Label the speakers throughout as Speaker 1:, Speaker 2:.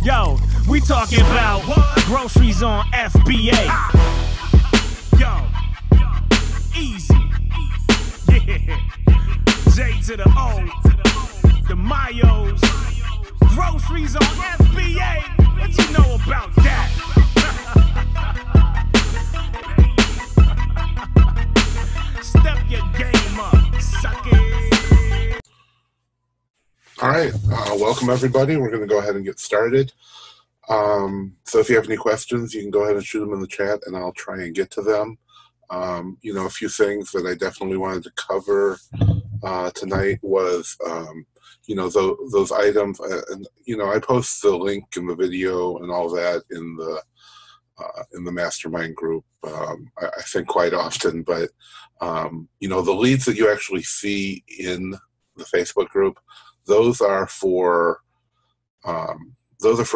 Speaker 1: Yo, we talking about groceries on FBA. Yo, easy. Yeah. J to the O, the Mayos. Groceries on FBA. What you know about that? Step your game up, suck it.
Speaker 2: All right, welcome everybody. We're going to go ahead and get started. So if you have any questions, you can go ahead and shoot them in the chat and I'll try and get to them. You know, a few things that I definitely wanted to cover tonight was, you know, those items. And, you know, I post the link in the video and all that in the Mastermind group, I think quite often. But, you know, the leads that you actually see in the Facebook group, those are for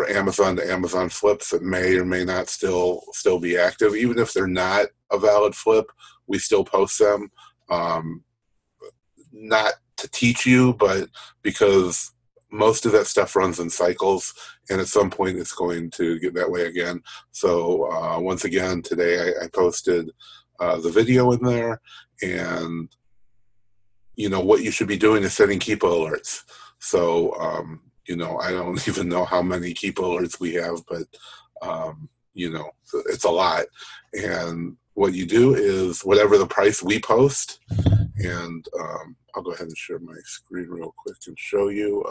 Speaker 2: Amazon to Amazon flips that may or may not still be active. Even if they're not a valid flip, we still post them. Not to teach you, but because most of that stuff runs in cycles, and at some point it's going to get that way again. So once again, today I posted the video in there, and you know what you should be doing is setting keep alerts. So you know, I don't even know how many keep alerts we have, but you know, it's a lot. And what you do is whatever the price we post, and I'll go ahead and share my screen real quick and show you.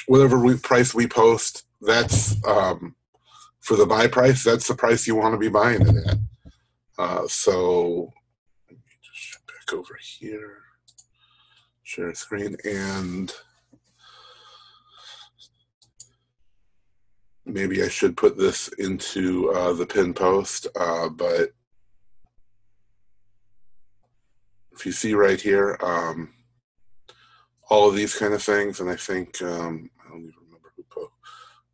Speaker 2: Whatever price we post, that's for the buy price, that's the price you want to be buying it at. So let me just shift back over here, share a screen, and maybe I should put this into the pin post, but if you see right here, all of these kind of things, and I think, I don't even remember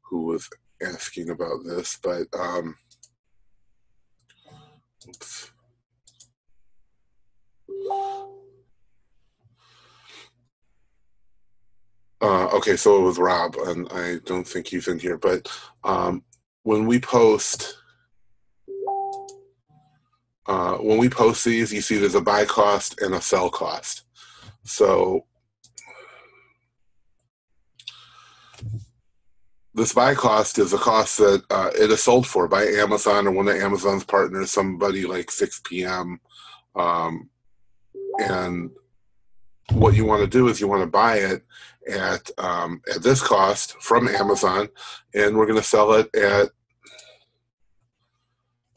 Speaker 2: who was asking about this, but oops. Okay, so it was Rob, and I don't think he's in here, but when we post these, you see there's a buy cost and a sell cost. So this buy cost is a cost that it is sold for by Amazon or one of Amazon's partners, somebody like 6 p.m. And what you want to do is you want to buy it at this cost from Amazon, and we're going to sell it at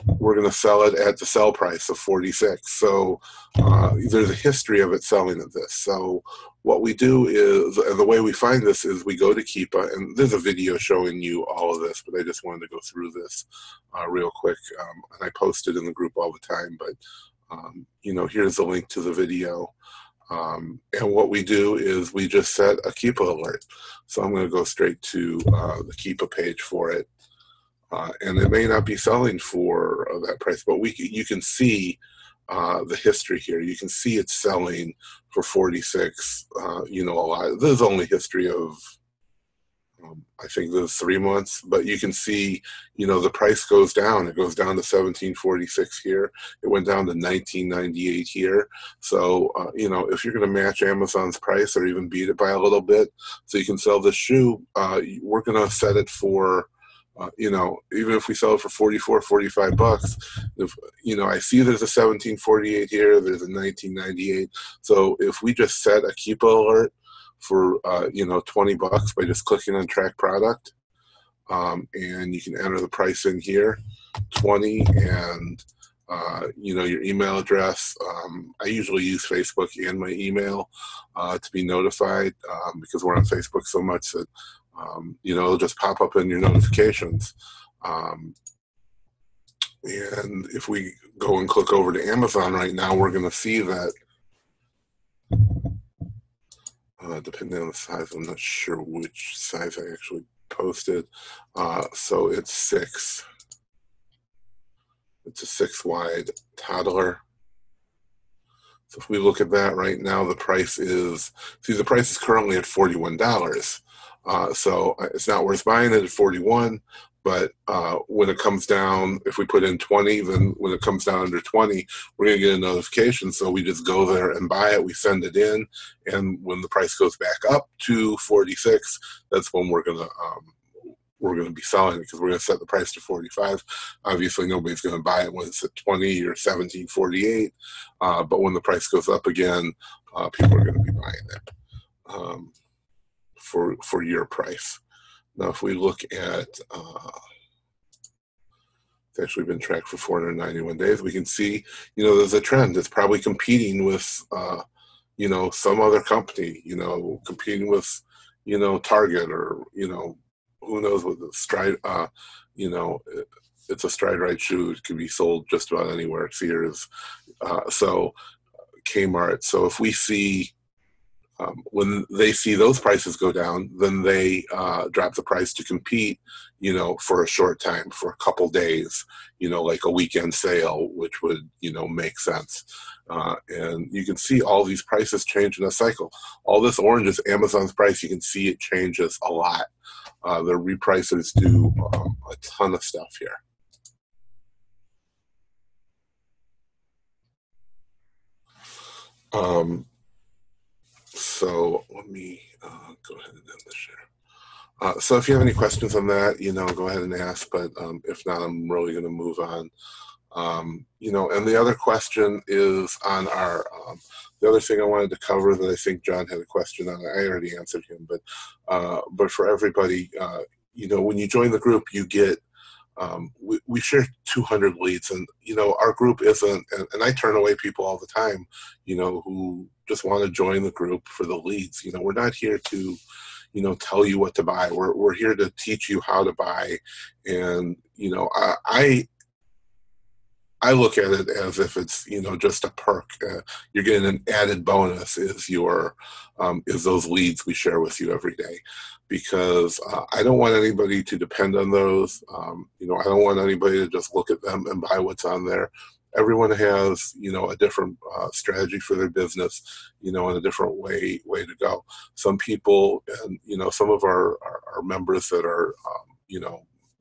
Speaker 2: the sell price of 46. So there's a history of it selling at this. So what we do is, the way we find this is we go to Keepa, and there's a video showing you all of this, but I just wanted to go through this real quick. And I post it in the group all the time, but you know, here's the link to the video. And what we do is we just set a Keepa alert. So I'm going to go straight to the Keepa page for it. And it may not be selling for that price, but you can see the history here. You can see it's selling for 46. You know, a lot. There's only history of, I think there's 3 months, but you can see, you know, the price goes down. It goes down to 1746 here. It went down to 1998 here. So, you know, if you're going to match Amazon's price or even beat it by a little bit, so you can sell this shoe, we're going to set it for, you know, even if we sell it for 44, 45 bucks, if, you know, I see there's a 1748 here, there's a 1998. So if we just set a Keepa alert for, you know, 20 bucks by just clicking on track product, and you can enter the price in here, 20, and, you know, your email address. I usually use Facebook and my email to be notified, because we're on Facebook so much that, you know, it'll just pop up in your notifications. And if we go and click over to Amazon right now, we're going to see that, depending on the size, I'm not sure which size I actually posted. So it's 6. It's a 6 wide toddler. So if we look at that right now, the price is, see, the price is currently at $41. So it's not worth buying it at 41, but when it comes down, if we put in 20, then when it comes down under 20, we're going to get a notification. So we just go there and buy it. We send it in, and when the price goes back up to 46, that's when we're going to be selling it, because we're going to set the price to 45. Obviously, nobody's going to buy it when it's at 20 or 17.48, but when the price goes up again, people are going to be buying it for your price. Now, if we look at, it's actually been tracked for 491 days, we can see, there's a trend. It's probably competing with, some other company, competing with, Target, or, who knows what the Stride, it's a Stride Rite shoe. It can be sold just about anywhere, Sears, so Kmart. So if we see, when they see those prices go down, then they drop the price to compete, for a short time, for a couple days, like a weekend sale, which would, make sense. And you can see all these prices change in a cycle. All this orange is Amazon's price. You can see it changes a lot. The reprices do a ton of stuff here. So let me go ahead and end the share. So if you have any questions on that, go ahead and ask, but if not, I'm really going to move on. And the other question is on our, the other thing I wanted to cover that I think John had a question on, I already answered him, but for everybody, when you join the group, you get, we share 200 leads, and, our group isn't, and I turn away people all the time, who just want to join the group for the leads. We're not here to, tell you what to buy. We're here to teach you how to buy. And, I look at it as if it's, just a perk. You're getting an added bonus is those leads we share with you every day, because I don't want anybody to depend on those. I don't want anybody to just look at them and buy what's on there. Everyone has, a different strategy for their business, and a different way to go. Some people, and, some of our members that are,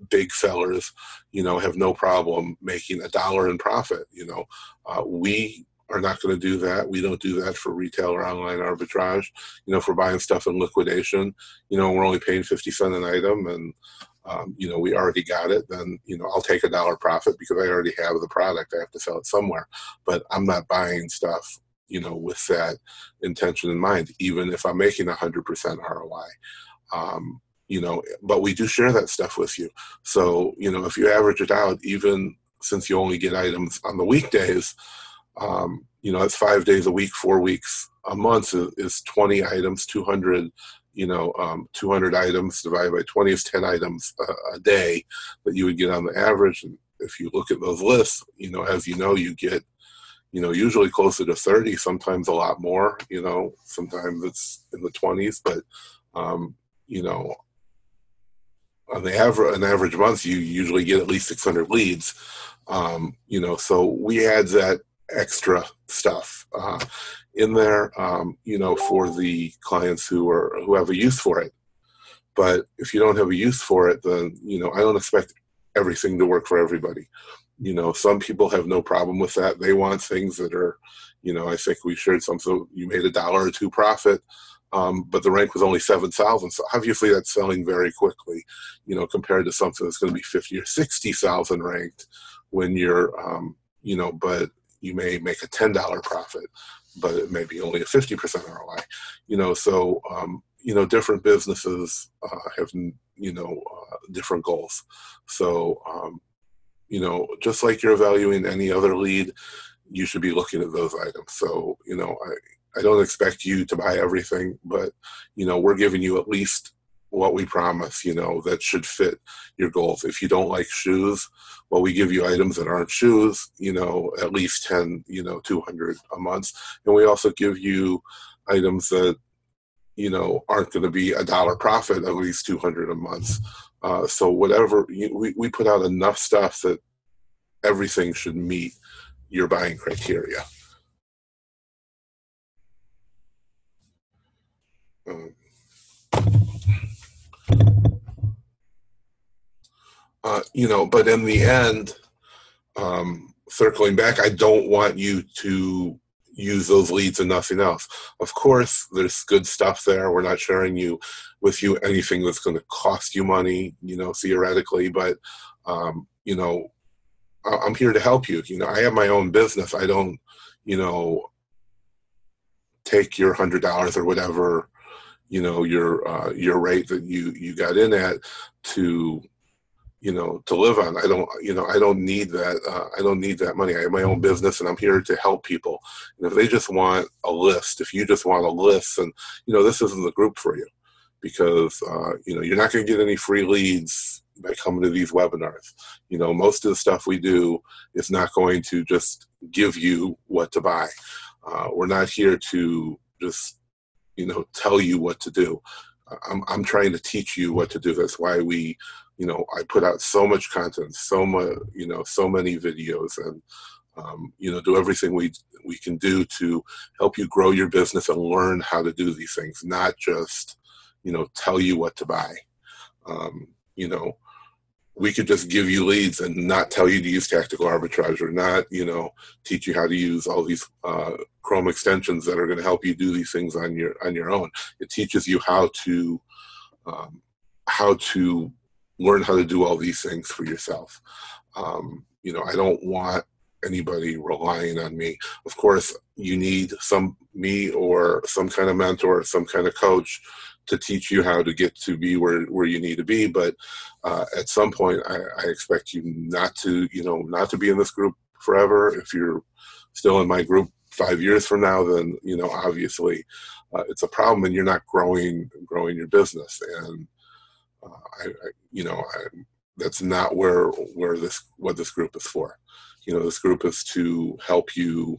Speaker 2: big sellers, have no problem making $1 in profit. We are not going to do that. We don't do that for retail or online arbitrage. If we're buying stuff in liquidation, we're only paying 50 cents an item, and we already got it, then, I'll take $1 profit because I already have the product. I have to sell it somewhere, but I'm not buying stuff, with that intention in mind, even if I'm making 100% ROI. But we do share that stuff with you. So, if you average it out, even since you only get items on the weekdays, it's 5 days a week, 4 weeks a month is 20 items, 200, 200 items divided by 20 is 10 items a day that you would get on the average. And if you look at those lists, as you get, usually closer to 30, sometimes a lot more, sometimes it's in the 20s, but, on the an average month, you usually get at least 600 leads. So we add that extra stuff in there, for the clients who have a use for it. But if you don't have a use for it, then, I don't expect everything to work for everybody. Some people have no problem with that. They want things that are, I think we shared some, so you made $1 or $2 profit. But the rank was only 7,000. So obviously that's selling very quickly, compared to something that's going to be 50 or 60,000 ranked when you're, but you may make a $10 profit, but it may be only a 50% ROI, so, different businesses have, different goals. So, just like you're evaluating any other lead, you should be looking at those items. So, I don't expect you to buy everything, but, we're giving you at least what we promise, that should fit your goals. If you don't like shoes, well, we give you items that aren't shoes, at least 10, 200 a month. And we also give you items that, aren't going to be $1 profit, at least 200 a month. So whatever, we put out enough stuff that everything should meet your buying criteria. You know, but in the end, circling back, I don't want you to use those leads and nothing else. Of course, there's good stuff there. We're not sharing with you anything that's going to cost you money, you know, theoretically, but, you know, I'm here to help you. You know, I have my own business. I don't, you know, take your $100 or whatever, you know, your rate that you got in at to, you know, to live on. I don't, you know, I don't need that. I don't need that money. I have my own business and I'm here to help people. And if they just want a list, if you just want a list, and, you know, this isn't the group for you, because, you know, you're not going to get any free leads by coming to these webinars. You know, most of the stuff we do is not going to just give you what to buy. We're not here to just, you know, tell you what to do. I'm trying to teach you what to do. That's why we, you know, I put out so much content, so much, you know, so many videos, and, you know, do everything we can do to help you grow your business and learn how to do these things, not just, you know, tell you what to buy. You know, we could just give you leads and not tell you to use tactical arbitrage, or not, you know, teach you how to use all these Chrome extensions that are going to help you do these things on your own. It teaches you how to learn how to do all these things for yourself. You know, I don't want anybody relying on me. Of course, you need me or some kind of mentor, some kind of coach to teach you how to get to be where you need to be. But at some point, I expect you not to, you know, not to be in this group forever. If you're still in my group 5 years from now, then, you know, obviously it's a problem and you're not growing your business. And you know, that's not what this group is for. You know, this group is to help you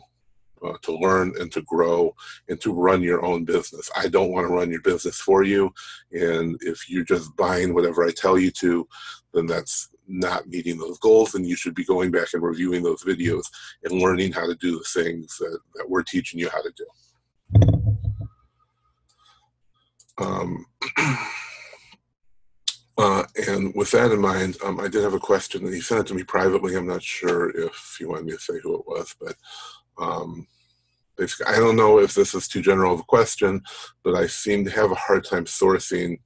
Speaker 2: to learn and to grow and to run your own business. I don't want to run your business for you. And if you're just buying whatever I tell you to, then that's not meeting those goals. And you should be going back and reviewing those videos and learning how to do the things that we're teaching you how to do. And with that in mind, I did have a question, and he sent it to me privately. I'm not sure if he wanted me to say who it was, but basically, I don't know if this is too general of a question, but I seem to have a hard time sourcing.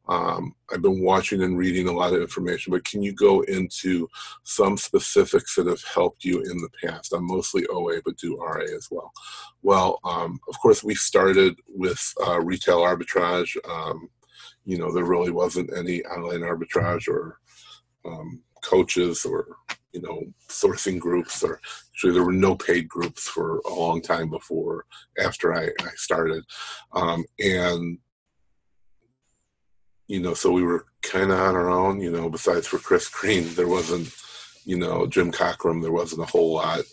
Speaker 2: I've been watching and reading a lot of information, but can you go into some specifics that have helped you in the past? I'm mostly OA, but do RA as well. Well, of course, we started with retail arbitrage. You know, there really wasn't any online arbitrage or coaches or, you know, sourcing groups, or actually there were no paid groups for a long time after I started. And, you know, so we were kind of on our own, you know, besides for Chris Green, there wasn't, you know, Jim Cockrum, there wasn't a whole lot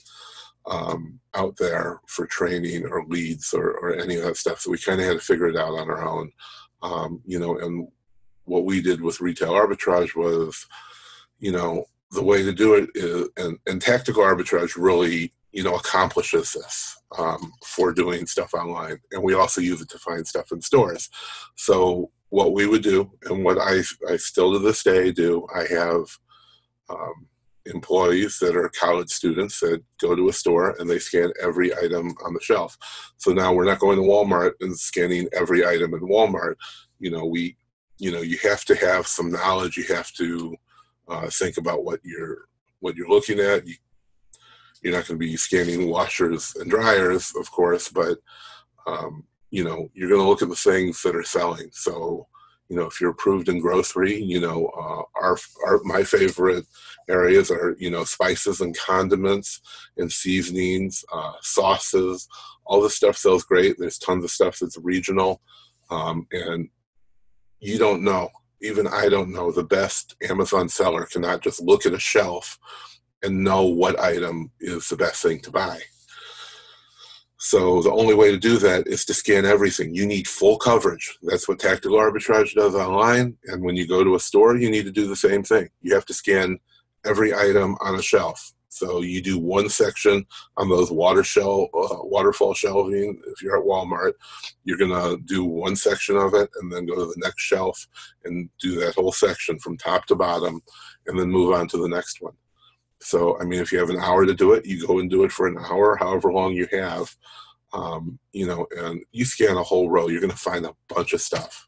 Speaker 2: out there for training or leads or any of that stuff. So we kind of had to figure it out on our own. You know, and what we did with retail arbitrage was, you know, the way to do it is, and tactical arbitrage really, you know, accomplishes this for doing stuff online. And we also use it to find stuff in stores. So what we would do, and what I still to this day do, I have employees that are college students that go to a store and they scan every item on the shelf. So now we're not going to Walmart and scanning every item in Walmart. You know, you have to have some knowledge. You have to think about what you're looking at. You're not going to be scanning washers and dryers, of course, but you know, you're going to look at the things that are selling. So, you know, if you're approved in grocery, you know, my favorite areas are, you know, spices and condiments and seasonings, sauces. All this stuff sells great. There's tons of stuff that's regional. And you don't know, even I don't know, the best Amazon seller cannot just look at a shelf and know what item is the best thing to buy. So the only way to do that is to scan everything. You need full coverage. That's what tactical arbitrage does online. And when you go to a store, you need to do the same thing. You have to scan every item on a shelf. So you do one section on those waterfall shelving. If you're at Walmart, you're going to do one section of it and then go to the next shelf and do that whole section from top to bottom and then move on to the next one. So, I mean, if you have an hour to do it, you go and do it for an hour, however long you have, you know, and you scan a whole row, you're going to find a bunch of stuff.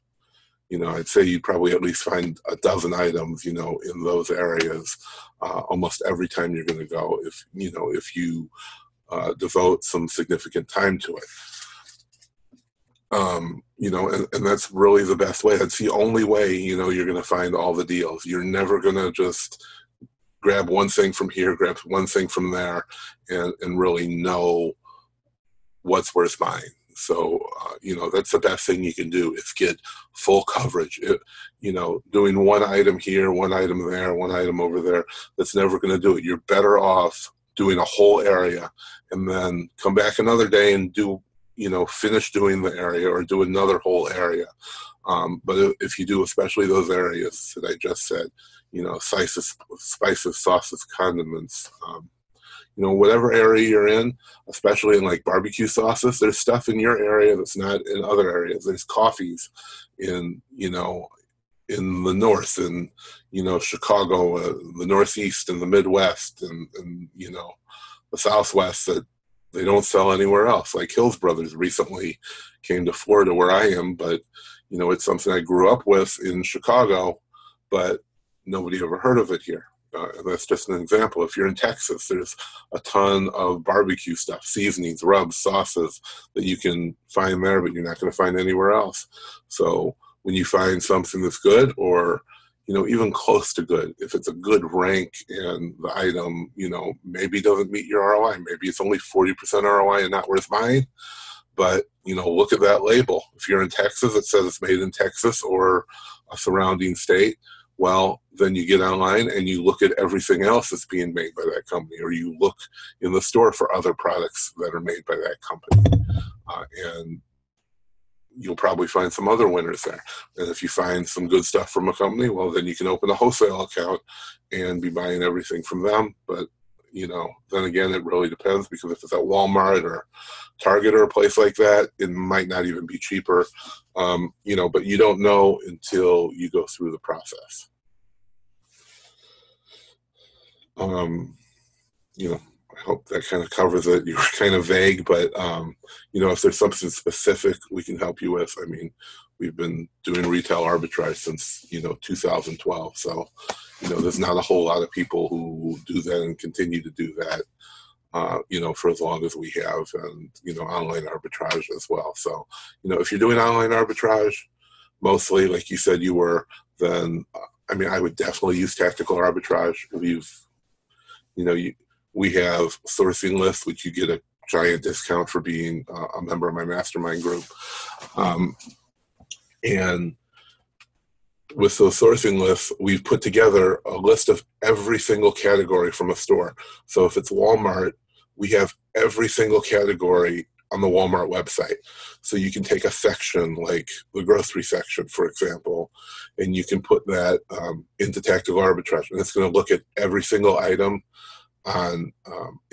Speaker 2: You know, I'd say you'd probably at least find a dozen items, you know, in those areas almost every time you're going to go, if, you know, if you devote some significant time to it. You know, and that's really the best way. That's the only way, you know, you're going to find all the deals. You're never going to just grab one thing from here, grab one thing from there, and really know what's worth buying. So, you know, that's the best thing you can do is get full coverage. You know, doing one item here, one item there, one item over there, that's never going to do it. You're better off doing a whole area and then come back another day and do, you know, finish doing the area or do another whole area. But if you do, especially those areas that I just said, you know, spices, sauces, condiments, you know, whatever area you're in, especially in like barbecue sauces, there's stuff in your area that's not in other areas. There's coffees in, you know, in the north and, you know, Chicago, the Northeast and the Midwest and, you know, the Southwest that they don't sell anywhere else. Like Hills Brothers recently came to Florida where I am, but, you know, it's something I grew up with in Chicago, but nobody ever heard of it here. And that's just an example. If you're in Texas, there's a ton of barbecue stuff, seasonings, rubs, sauces that you can find there, but you're not going to find anywhere else. So when you find something that's good or, you know, even close to good, if it's a good rank and the item, you know, maybe doesn't meet your ROI, maybe it's only 40% ROI and not worth buying, but, you know, look at that label. If you're in Texas, it says it's made in Texas or a surrounding state. Well, then you get online and you look at everything else that's being made by that company, or you look in the store for other products that are made by that company. And you'll probably find some other winners there. And if you find some good stuff from a company, well, then you can open a wholesale account and be buying everything from them. But, you know, then again, it really depends, because if it's at Walmart or Target or a place like that, it might not even be cheaper, you know, but you don't know until you go through the process. You know, I hope that kind of covers it. You were kind of vague, but, you know, if there's something specific we can help you with, I mean, we've been doing retail arbitrage since, you know, 2012. So, you know, there's not a whole lot of people who do that and continue to do that, you know, for as long as we have, and, you know, online arbitrage as well. So, you know, if you're doing online arbitrage, mostly, like you said you were, then, I mean, I would definitely use tactical arbitrage. We have sourcing lists, which you get a giant discount for being a member of my mastermind group. And with those sourcing lists, we've put together a list of every single category from a store. So if it's Walmart, we have every single category on the Walmart website. So you can take a section like the grocery section, for example, and you can put that into tactical arbitrage. And it's going to look at every single item on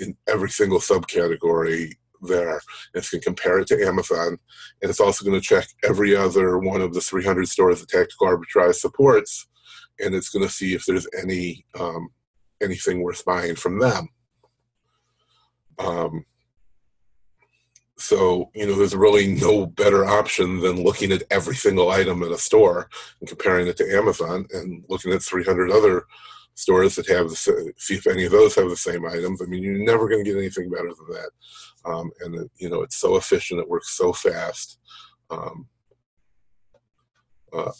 Speaker 2: in every single subcategory there. It's going to compare it to Amazon, and it's also going to check every other one of the 300 stores that tactical arbitrage supports, and it's going to see if there's any anything worth buying from them. So, you know, there's really no better option than looking at every single item at a store and comparing it to Amazon, and looking at 300 other stores that have see if any of those have the same items. I mean, you're never going to get anything better than that. And you know, it's so efficient, it works so fast.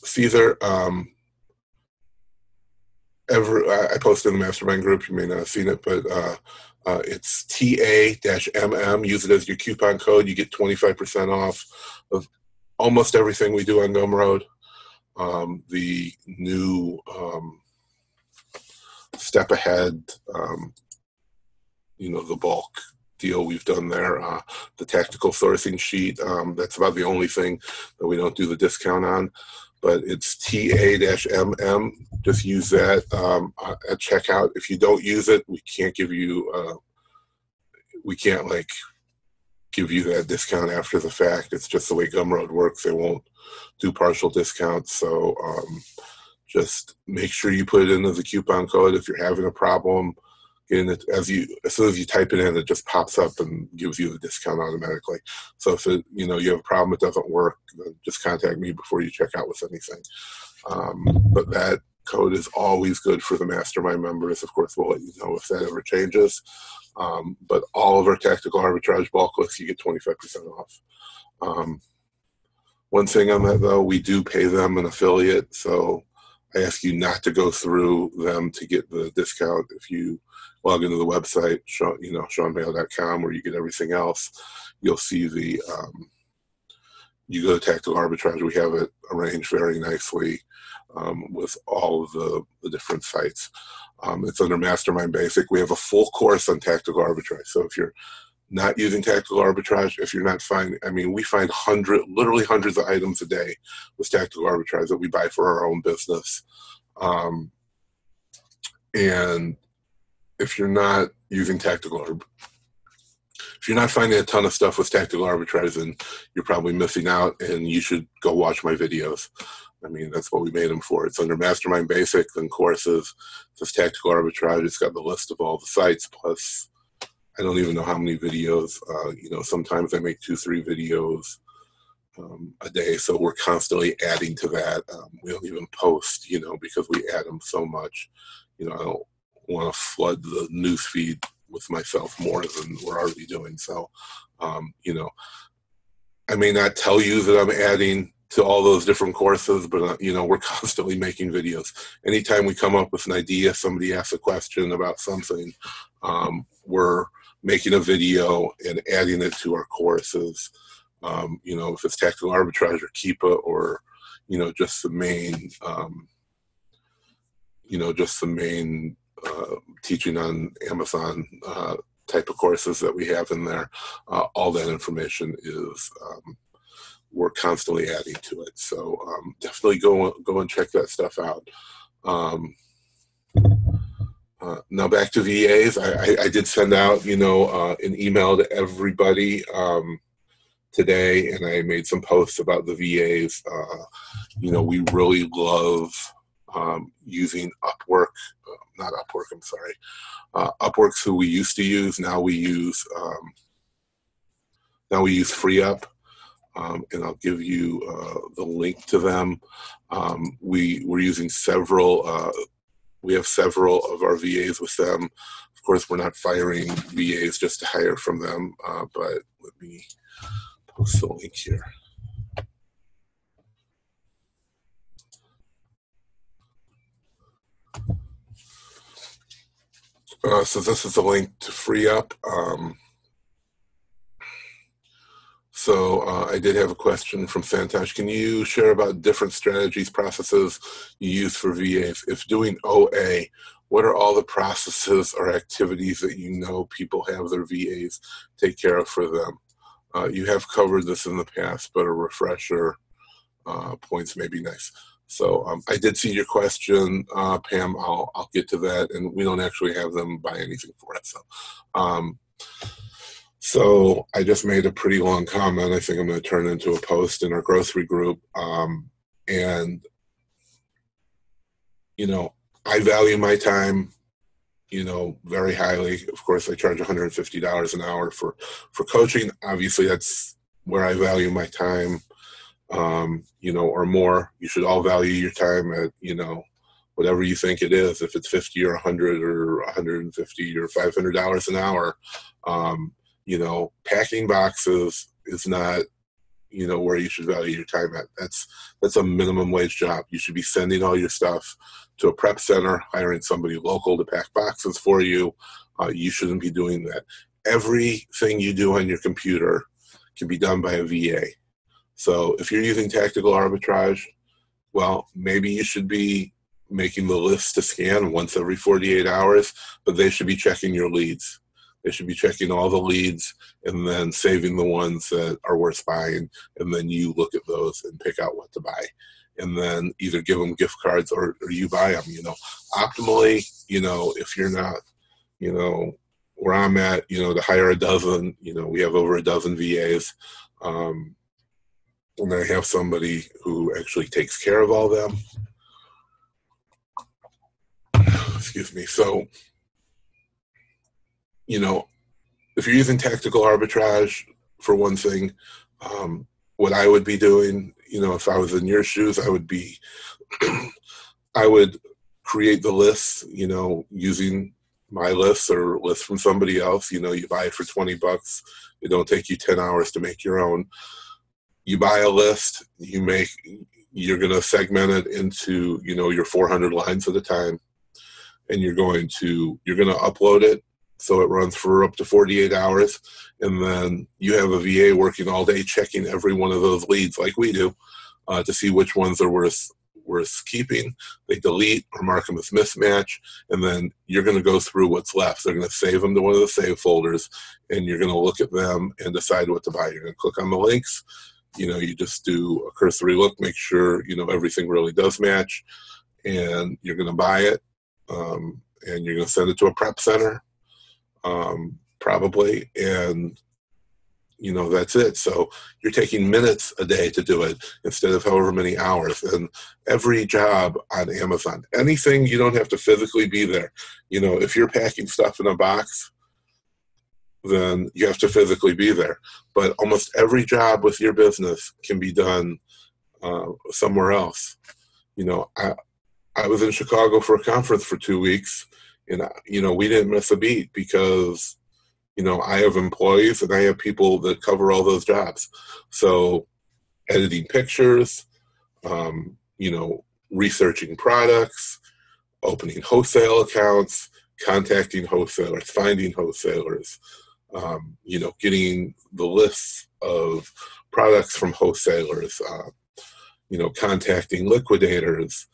Speaker 2: Caesar, I posted in the mastermind group, you may not have seen it, but it's TA-MM. Use it as your coupon code. You get 25% off of almost everything we do on Gumroad. The new Step Ahead, you know, the bulk deal we've done there, the tactical sourcing sheet, that's about the only thing that we don't do the discount on. but it's TA-MM. Just use that at checkout. If you don't use it, we can't give you like give you that discount after the fact. It's just the way Gumroad works. They won't do partial discounts. So just make sure you put it in as a coupon code. If you're having a problem getting it, as soon as you type it in, it just pops up and gives you the discount automatically. So if you have a problem, it doesn't work, then just contact me before you check out with anything. But that code is always good for the Mastermind members. Of course, we'll let you know if that ever changes. But all of our tactical arbitrage bulk lists, you get 25% off. One thing on that, though, we do pay them an affiliate, so I ask you not to go through them to get the discount. If you log into the website, SeanBale.com, where you get everything else, you'll see you go to tactical arbitrage. We have it arranged very nicely with all of the different sites. It's under Mastermind Basic. We have a full course on tactical arbitrage. So if you're not using tactical arbitrage, if you're not finding, we find literally hundreds of items a day with tactical arbitrage that we buy for our own business. And if you're not using if you're not finding a ton of stuff with tactical arbitrage, then you're probably missing out, and you should go watch my videos. That's what we made them for. It's under Mastermind Basic, then courses. It's tactical arbitrage. It's got the list of all the sites, plus I don't even know how many videos. Sometimes I make 2-3 videos a day, so we're constantly adding to that. We don't even post, because we add them so much. I don't want to flood the news feed with myself more than we're already doing. So, I may not tell you that I'm adding to all those different courses, but we're constantly making videos. Anytime we come up with an idea, somebody asks a question about something, we're making a video and adding it to our courses. If it's tactical arbitrage or Keepa, or just the main teaching on Amazon type of courses that we have in there, all that information is we're constantly adding to it. So definitely go and check that stuff out. Now back to VAs. I did send out an email to everybody today, and I made some posts about the VAs. We really love using Upwork, not Upwork, I'm sorry. Upwork's who we used to use. Now we use FreeUp, and I'll give you the link to them. We're using several. We have several of our VAs with them. Of course, we're not firing VAs just to hire from them, but let me post the link here. So this is a link to FreeUp. I did have a question from Santosh. Can you share about different strategies, processes you use for VAs? If doing OA, what are all the processes or activities that people have their VAs take care of for them? You have covered this in the past, but a refresher points may be nice. So I did see your question, Pam. I'll get to that, and we don't actually have them buy anything for it. So I just made a pretty long comment. I think I'm going to turn it into a post in our grocery group. And I value my time, very highly. Of course, I charge $150 an hour for coaching. Obviously, that's where I value my time. Or more. You should all value your time at, whatever you think it is. If it's 50 or 100 or 150 or $500 an hour, packing boxes is not, where you should value your time at. That's a minimum wage job. You should be sending all your stuff to a prep center, hiring somebody local to pack boxes for you. You shouldn't be doing that. Everything you do on your computer can be done by a VA. So if you're using tactical arbitrage, well, maybe you should be making the list to scan once every 48 hours, but they should be checking your leads. They should be checking all the leads and then saving the ones that are worth buying, and then you look at those and pick out what to buy. and then either give them gift cards or you buy them. Optimally, if you're not, where I'm at, to hire a dozen, we have over a dozen VAs, and I have somebody who actually takes care of all them. Excuse me. So, if you're using tactical arbitrage, for one thing, what I would be doing, if I was in your shoes, I would be, I would create the lists, using my lists or lists from somebody else. You buy it for $20. It don't take you 10 hours to make your own. You buy a list, you're going to segment it into, your 400 lines at a time, and you're going to upload it. So it runs for up to 48 hours, and then you have a VA working all day checking every one of those leads like we do to see which ones are worth keeping. They delete or mark them as mismatch, and then you're going to go through what's left. They're going to save them to one of the save folders, and you're going to look at them and decide what to buy. You're going to click on the links. You just do a cursory look, make sure, everything really does match, and you're going to buy it, and you're going to send it to a prep center. Probably, and that's it. So you're taking minutes a day to do it instead of however many hours. And every job on Amazon, anything, you don't have to physically be there. If you're packing stuff in a box, then you have to physically be there. But almost every job with your business can be done somewhere else. I was in Chicago for a conference for 2 weeks, and, we didn't miss a beat because, I have employees and I have people that cover all those jobs. So editing pictures, researching products, opening wholesale accounts, contacting wholesalers, finding wholesalers, getting the lists of products from wholesalers, contacting liquidators,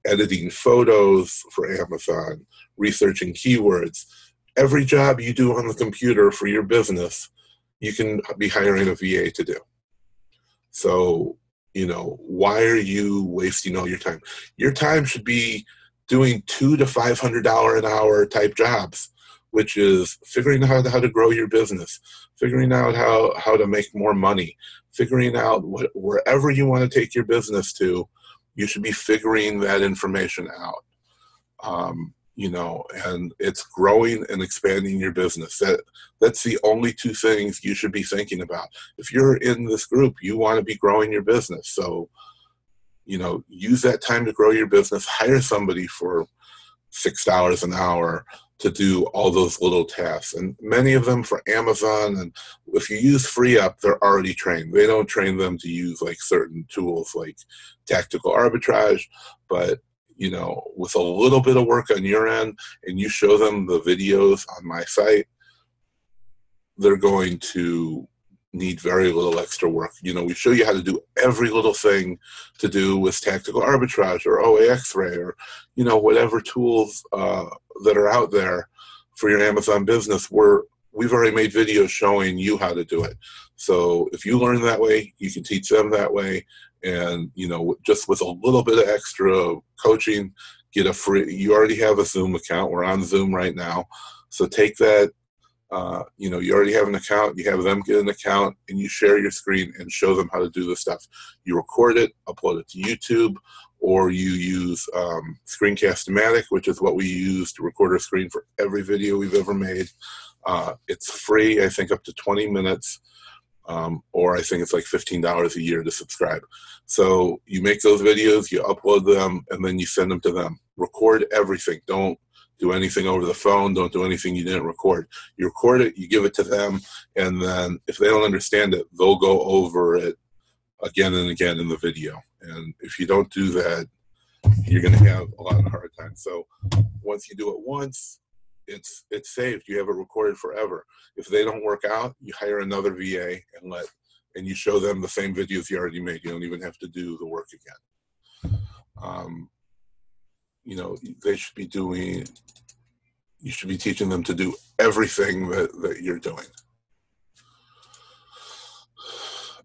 Speaker 2: editing photos for Amazon, researching keywords. Every job you do on the computer for your business, you can be hiring a VA to do. So, why are you wasting all your time? Your time should be doing $200 to $500 an hour type jobs, which is figuring out how to grow your business, figuring out how to make more money, figuring out wherever you want to take your business to, you should be figuring that information out. And it's growing and expanding your business. That's the only two things you should be thinking about. If you're in this group, you want to be growing your business. So, use that time to grow your business. Hire somebody for $6 an hour to do all those little tasks. And many of them for Amazon. And if you use FreeUp, they're already trained. They don't train them to use like certain tools like tactical arbitrage, but with a little bit of work on your end, and you show them the videos on my site, they're going to need very little extra work. We show you how to do every little thing to do with tactical arbitrage or OA X-ray or, whatever tools that are out there for your Amazon business. We've already made videos showing you how to do it. So if you learn that way, you can teach them that way. And, just with a little bit of extra coaching, you already have a Zoom account. We're on Zoom right now. So take that, you already have an account, you have them get an account, and you share your screen and show them how to do this stuff. You record it, upload it to YouTube, or you use Screencast-O-Matic, which is what we use to record our screen for every video we've ever made. It's free, I think, up to 20 minutes. Or I think it's like $15 a year to subscribe. So you make those videos, you upload them, and then you send them to them. Record everything. Don't do anything over the phone. Don't do anything you didn't record. You record it, you give it to them, and then if they don't understand it, they'll go over it again and again in the video. And if you don't do that, you're going to have a lot of hard time. So once you do it once, it's saved. You have it recorded forever. If they don't work out, you hire another VA and you show them the same videos you already made. You don't even have to do the work again. They should be doing. You should be teaching them to do everything that you're doing.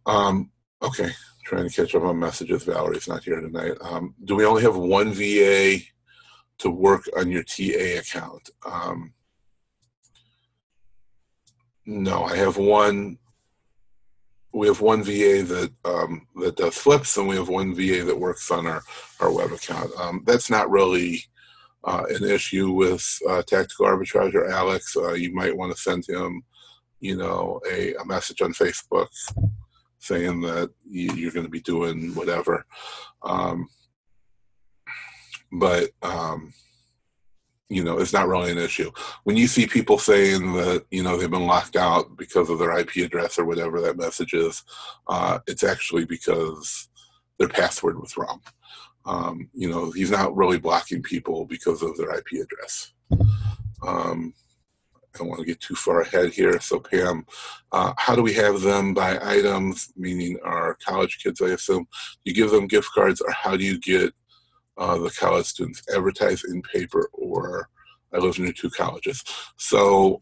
Speaker 2: Okay, Trying to catch up on messages. Valerie's not here tonight. Do we only have one VA to work on your TA account? No, I have one. We have one VA that that does flips, and we have one VA that works on our web account. That's not really an issue with Tactical Arbitrage or Alex. You might want to send him, you know, a message on Facebook saying that you're going to be doing whatever. But you know, it's not really an issue. When you see people saying that, you know, they've been locked out because of their IP address or whatever that message is, it's actually because their password was wrong. You know, he's not really blocking people because of their IP address. I don't want to get too far ahead here. So Pam, how do we have them buy items, meaning our college kids, I assume? You give them gift cards, or how do you get the college students advertise in paper? Or I live near 2 colleges. So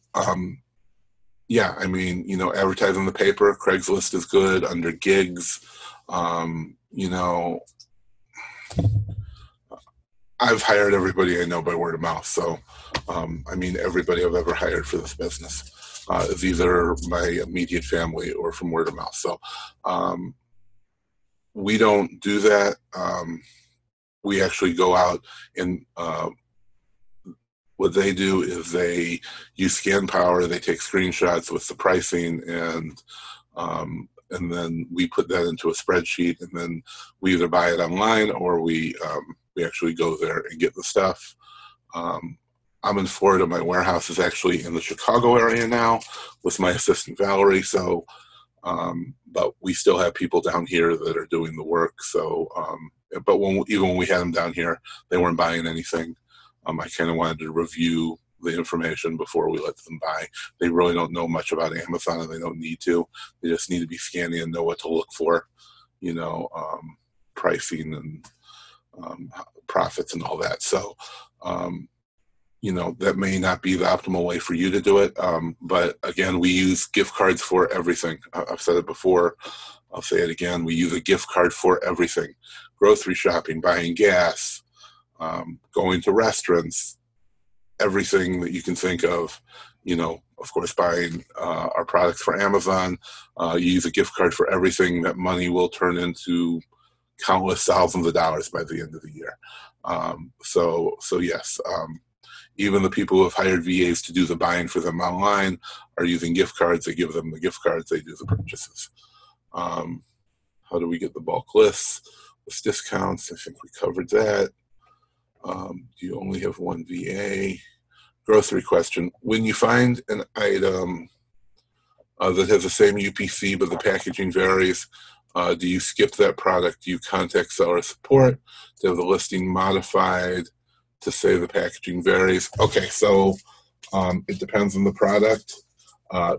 Speaker 2: yeah, I mean, you know, advertise in the paper. Craigslist is good under gigs. You know, I've hired everybody I know by word of mouth. So, I mean, everybody I've ever hired for this business is either my immediate family or from word of mouth. So, we don't do that. We actually go out and what they do is they use Scan Power. They take screenshots with the pricing, and then we put that into a spreadsheet, and then we either buy it online or we actually go there and get the stuff. I'm in Florida. My warehouse is actually in the Chicago area now with my assistant Valerie. So, but we still have people down here that are doing the work. So, but even when we had them down here, they weren't buying anything. I kind of wanted to review the information before we let them buy. They really don't know much about Amazon, and they don't need to. They just need to be scanning and know what to look for, you know, pricing and profits and all that. So, you know, that may not be the optimal way for you to do it. But again, we use gift cards for everything. I've said it before. I'll say it again. We use a gift card for everything. Grocery shopping, buying gas, going to restaurants, everything that you can think of, you know, of course, buying our products for Amazon. You use a gift card for everything. That money will turn into countless thousands of dollars by the end of the year. So yes, even the people who have hired VAs to do the buying for them online are using gift cards. They give them the gift cards, they do the purchases. How do we get the bulk lists with discounts? I think we covered that. Do you only have one VA? Grocery question. When you find an item that has the same UPC but the packaging varies, do you skip that product? Do you contact seller support to have the listing modified to say the packaging varies? Okay, so it depends on the product.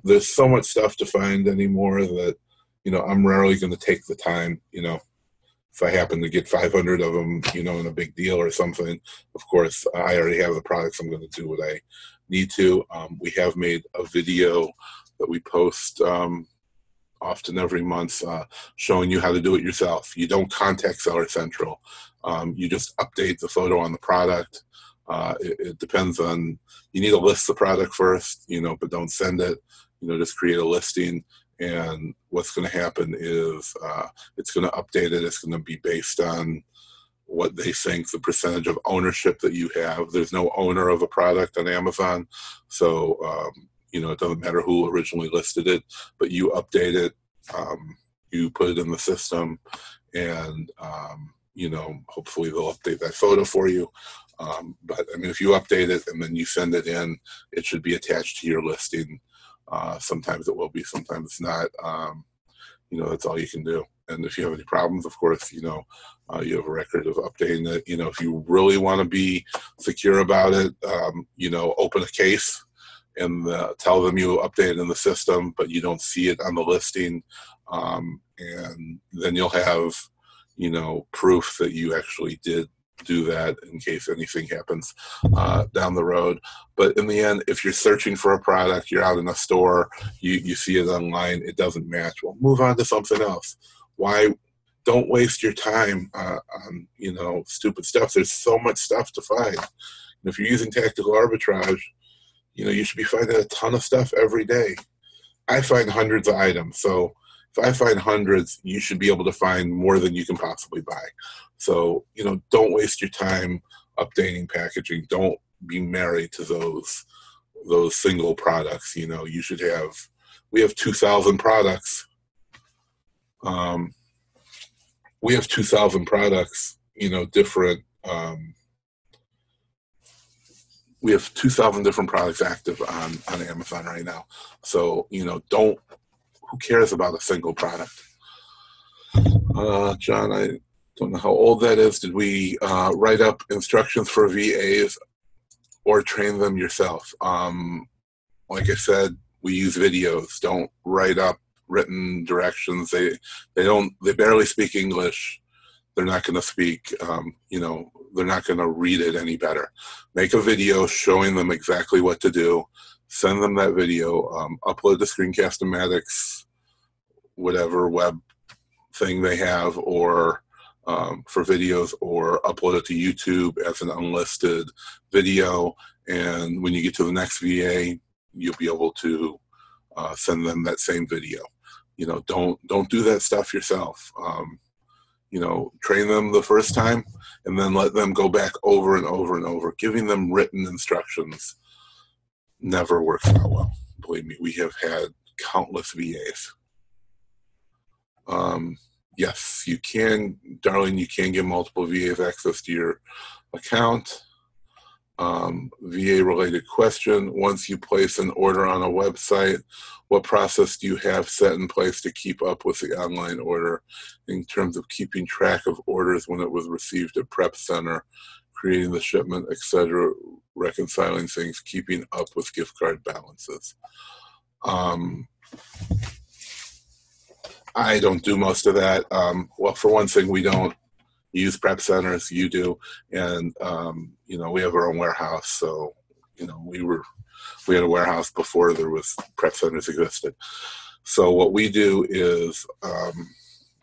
Speaker 2: There's so much stuff to find anymore that, you know, I'm rarely going to take the time, you know. If I happen to get 500 of them, you know, in a big deal or something, of course, I already have the products. I'm going to do what I need to. We have made a video that we post often every month showing you how to do it yourself. You don't contact Seller Central. You just update the photo on the product. It depends on, you need to list the product first, you know, but don't send it. You know, just create a listing. And what's going to happen is it's going to update it. It's going to be based on what they think the percentage of ownership that you have. There's no owner of a product on Amazon. So, you know, it doesn't matter who originally listed it, but you update it, you put it in the system, and, you know, hopefully they'll update that photo for you. But, I mean, if you update it and then you send it in, it should be attached to your listing. Sometimes it will be, sometimes it's not. You know, that's all you can do. And if you have any problems, of course, you know, you have a record of updating it. You know, if you really want to be secure about it, you know, open a case and tell them you update it in the system, but you don't see it on the listing. And then you'll have, you know, proof that you actually did do that in case anything happens down the road. But in the end, if you're searching for a product, you're out in a store, you see it online, it doesn't match, well, move on to something else. Why, don't waste your time on, you know, stupid stuff. There's so much stuff to find. And if you're using tactical arbitrage, you know, you should be finding a ton of stuff every day. I find hundreds of items. So if I find hundreds, you should be able to find more than you can possibly buy. So, you know, don't waste your time updating packaging. Don't be married to those single products. You know, you should have, we have 2,000 products. We have 2,000 products, you know, different, we have 2,000 different products active on Amazon right now. So, you know, who cares about a single product? John, I don't know how old that is. Did we write up instructions for VAs or train them yourself? Like I said, we use videos. Don't write up written directions. They barely speak English. They're not going to speak, you know, they're not going to read it any better. Make a video showing them exactly what to do. Send them that video. Upload to Screencast-O-Matics, whatever web thing they have, or for videos, or upload it to YouTube as an unlisted video. And when you get to the next VA, you'll be able to send them that same video. You know, don't do that stuff yourself. You know, train them the first time and then let them go back over and over and over. Giving them written instructions never works out well. Believe me, we have had countless VAs. Yes, you can, darling, you can give multiple VAs access to your account. VA-related question: once you place an order on a website, what process do you have set in place to keep up with the online order in terms of keeping track of orders when it was received at Prep Center, creating the shipment, etc., reconciling things, keeping up with gift card balances? I don't do most of that. Well, for one thing, we don't use prep centers. You do, and you know, we have our own warehouse. So, you know, we had a warehouse before there was prep centers existed. So what we do is,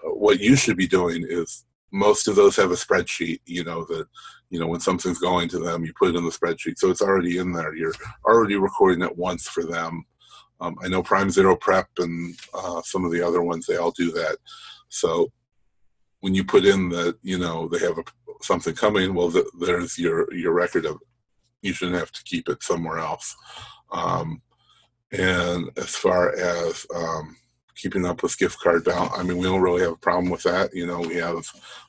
Speaker 2: what you should be doing is, most of those have a spreadsheet. You know that, you know, when something's going to them, you put it in the spreadsheet, so it's already in there. You're already recording it once for them. I know Prime Zero Prep and some of the other ones, they all do that. So when you put in that, you know, they have something coming, well, there's your record of it. You shouldn't have to keep it somewhere else. And as far as keeping up with gift card balance, I mean, we don't really have a problem with that. You know, we have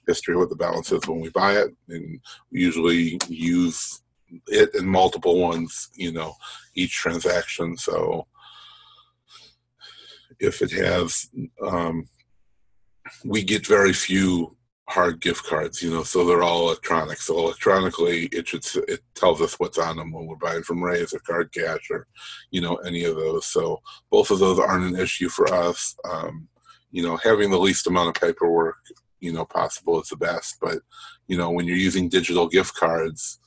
Speaker 2: history of what the balance is when we buy it, and we usually use it in multiple ones, you know, each transaction. So if it has, we get very few hard gift cards, you know, so they're all electronic. So electronically, it tells us what's on them when we're buying from Ray's or Card Cash or, you know, any of those. So both of those aren't an issue for us. You know, having the least amount of paperwork, you know, possible is the best. But, you know, when you're using digital gift cards,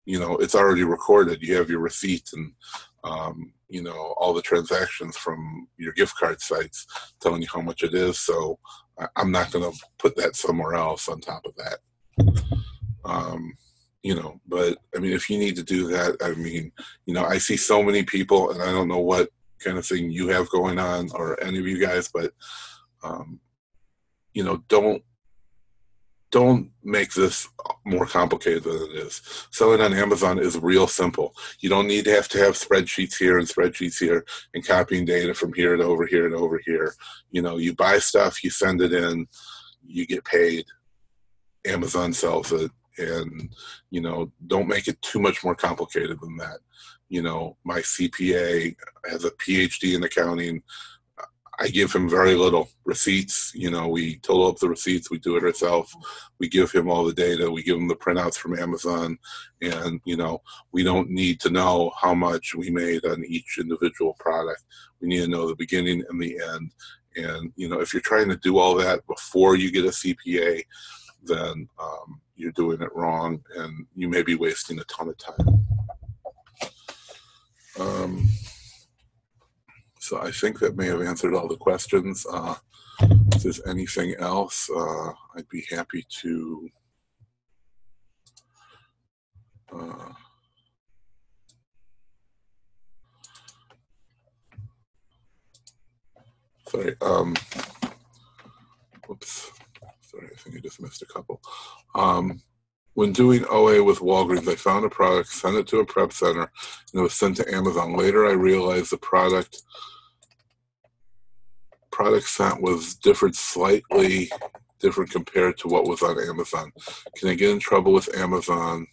Speaker 2: you know, it's already recorded. You have your receipt and, you know, all the transactions from your gift card sites telling you how much it is. So I'm not going to put that somewhere else on top of that. You know, but I mean, if you need to do that, I mean, you know, I see so many people, and I don't know what kind of thing you have going on or any of you guys, but, you know, don't make this more complicated than it is. Selling on Amazon is real simple. You don't need to have spreadsheets here and spreadsheets here and copying data from here to over here and over here. You know, you buy stuff, you send it in, you get paid, Amazon sells it, and, you know, don't make it too much more complicated than that. You know, my CPA has a PhD in accounting. I give him very little receipts. You know, we total up the receipts. We do it ourselves. We give him all the data. We give him the printouts from Amazon. And, you know, we don't need to know how much we made on each individual product. We need to know the beginning and the end. And, you know, if you're trying to do all that before you get a CPA, then you're doing it wrong, and you may be wasting a ton of time. So I think that may have answered all the questions. If there's anything else, I'd be happy to sorry, whoops, sorry, I think I just missed a couple. When doing OA with Walgreens, I found a product, sent it to a prep center, and it was sent to Amazon. Later, I realized the product sent was slightly different compared to what was on Amazon. Can I get in trouble with Amazon?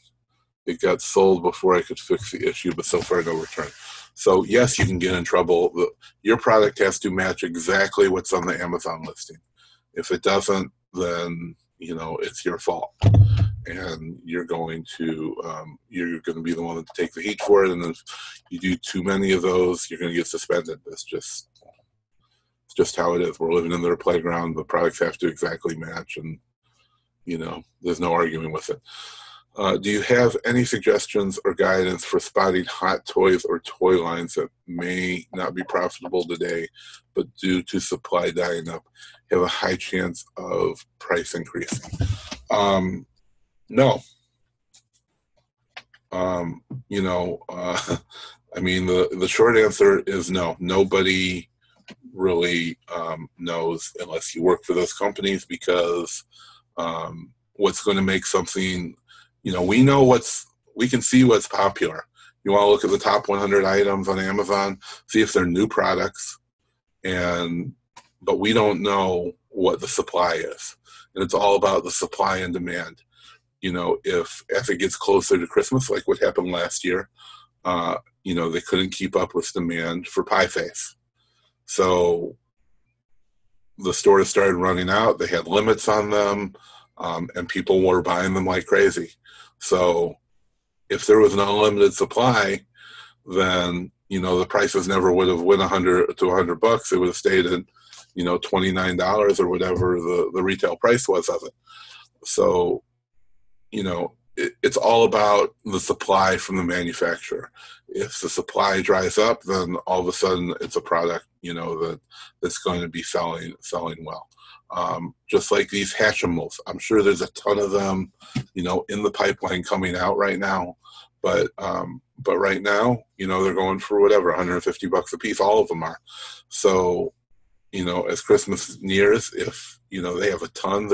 Speaker 2: It got sold before I could fix the issue, but so far no return. So yes, you can get in trouble. Your product has to match exactly what's on the Amazon listing. If it doesn't, then it's your fault, and you're going to be the one to take the heat for it. And if you do too many of those, you're going to get suspended. It's just how it is. We're living in their playground. The products have to exactly match, and there's no arguing with it. Do you have any suggestions or guidance for spotting hot toys or toy lines that may not be profitable today, but due to supply dying up, have a high chance of price increasing? No. I mean, the short answer is no. Nobody really knows unless you work for those companies, because what's going to make something, we can see what's popular. You want to look at the top 100 items on Amazon, see if they're new products, but we don't know what the supply is. And it's all about the supply and demand. If as it gets closer to Christmas, like what happened last year, they couldn't keep up with demand for pie face. So the stores started running out. They had limits on them, and people were buying them like crazy. So if there was an unlimited supply, then, the prices never would have went $100 to $100. It would have stayed at, $29 or whatever the retail price was of it. So, it's all about the supply from the manufacturer. If the supply dries up, then all of a sudden it's a product, that's going to be selling well. Just like these Hatchimals, I'm sure there's a ton of them, in the pipeline coming out right now. But right now, they're going for whatever, $150 a piece. All of them are. So, as Christmas nears, if they have a ton,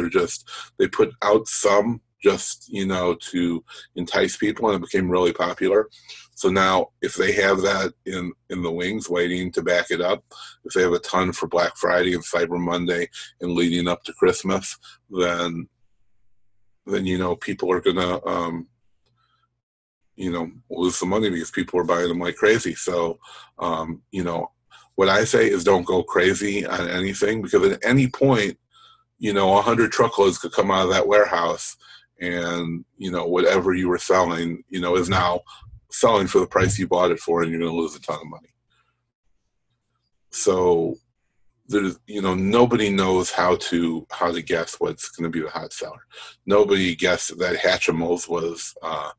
Speaker 2: they put out some just to entice people, and it became really popular. So now, if they have that in the wings waiting to back it up, if they have a ton for Black Friday and Cyber Monday and leading up to Christmas, then people are gonna lose some money because people are buying them like crazy. So what I say is don't go crazy on anything, because at any point 100 truckloads could come out of that warehouse, and whatever you were selling is now selling for the price you bought it for, and you're going to lose a ton of money. So there's nobody knows how to guess what's going to be the hot seller. Nobody guessed that Hatchimals was a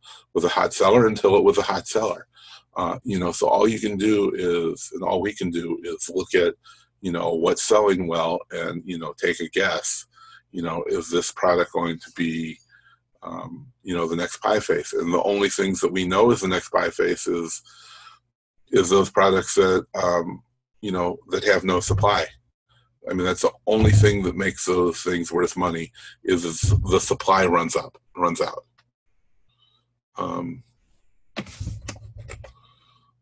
Speaker 2: hot seller until it was a hot seller. So all you can do is, and all we can do is look at what's selling well, and take a guess. Is this product going to be the next pie face? And the only things that we know is the next pie face is those products that that have no supply. I mean, that's the only thing that makes those things worth money is the supply runs out.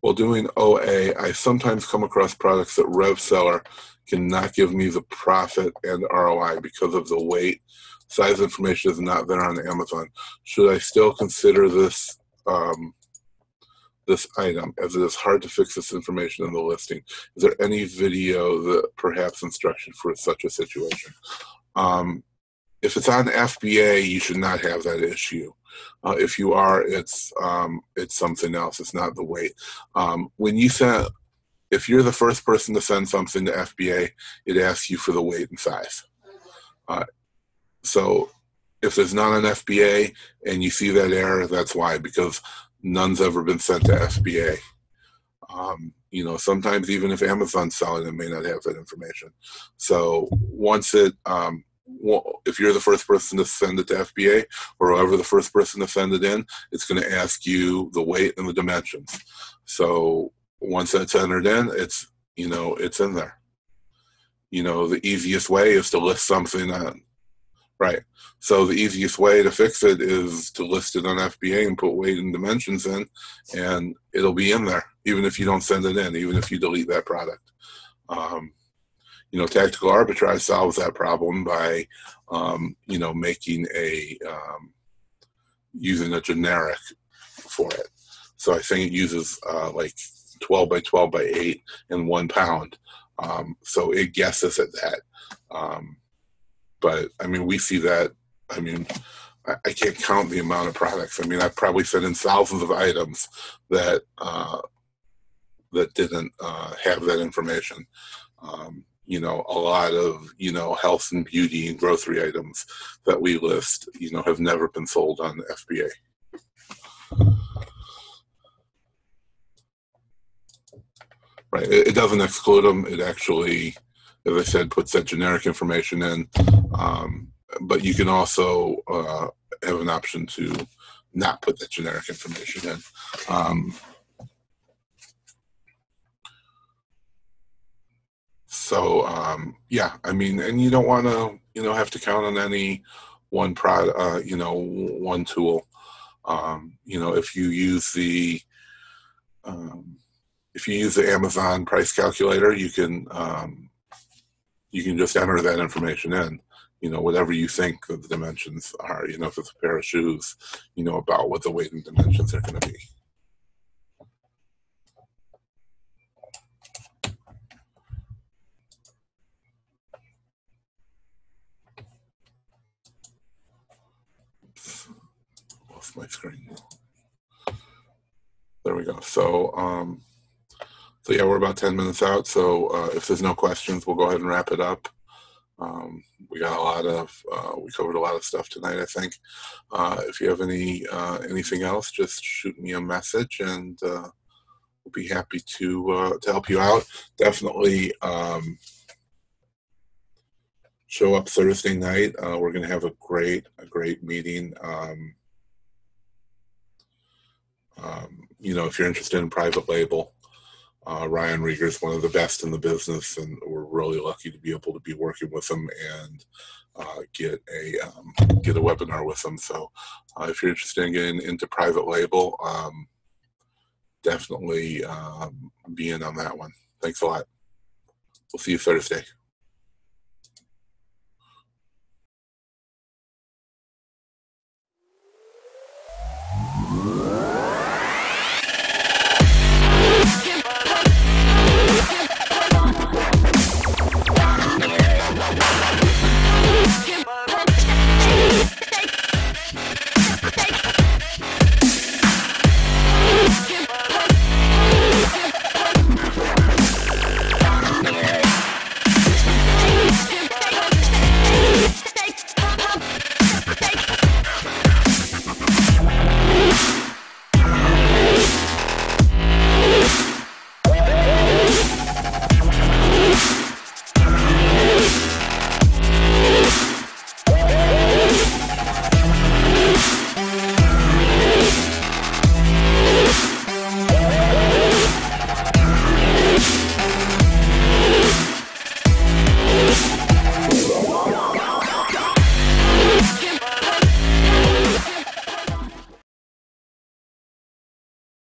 Speaker 2: While doing OA, I sometimes come across products that RevSeller cannot give me the profit and ROI because of the weight. Size information is not there on Amazon. Should I still consider this this item, as it is hard to fix this information in the listing? Is there any video that perhaps instruction for such a situation? If it's on FBA, you should not have that issue. If you are, it's something else. It's not the weight. If you're the first person to send something to FBA, it asks you for the weight and size. So if there's not an FBA and you see that error, that's why, because none's ever been sent to FBA. You know, sometimes even if Amazon's selling, it may not have that information. So once it, if you're the first person to send it to FBA, or whoever the first person to send it in, it's going to ask you the weight and the dimensions. So once that's entered in, it's, you know, it's in there. You know, the easiest way is to list something on, right. So the easiest way to fix it is to list it on FBA and put weight and dimensions in, and it'll be in there, even if you don't send it in, even if you delete that product. You know, tactical arbitrage solves that problem by, you know, making a, using a generic for it. So I think it uses like 12 by 12 by 8 and 1 pound. So it guesses at that. But I mean, we see that. I mean, I can't count the amount of products. I mean, I've probably sent in thousands of items that that didn't have that information. You know, a lot of, you know, health and beauty and grocery items that we list, you know, have never been sold on FBA. Right. It doesn't exclude them. It actually, as I said, puts that generic information in. But you can also have an option to not put that generic information in. Yeah, I mean, and you don't want to, you know, have to count on any one product, you know, one tool. You know, if you use the Amazon price calculator, you can just enter that information in, you know, whatever you think the dimensions are. You know, if it's a pair of shoes, you know about what the weight and dimensions are going to be. Lost my screen. There we go. So, so yeah, we're about 10 minutes out. So if there's no questions, we'll go ahead and wrap it up. We got a lot of, we covered a lot of stuff tonight, I think. If you have anything else, just shoot me a message, and we'll be happy to help you out. Definitely show up Thursday night. We're going to have a great meeting. You know, if you're interested in private label, Ryan Rieger is one of the best in the business, and we're really lucky to be able to be working with him and get a webinar with him. So if you're interested in getting into private label, definitely be in on that one. Thanks a lot. We'll see you Thursday.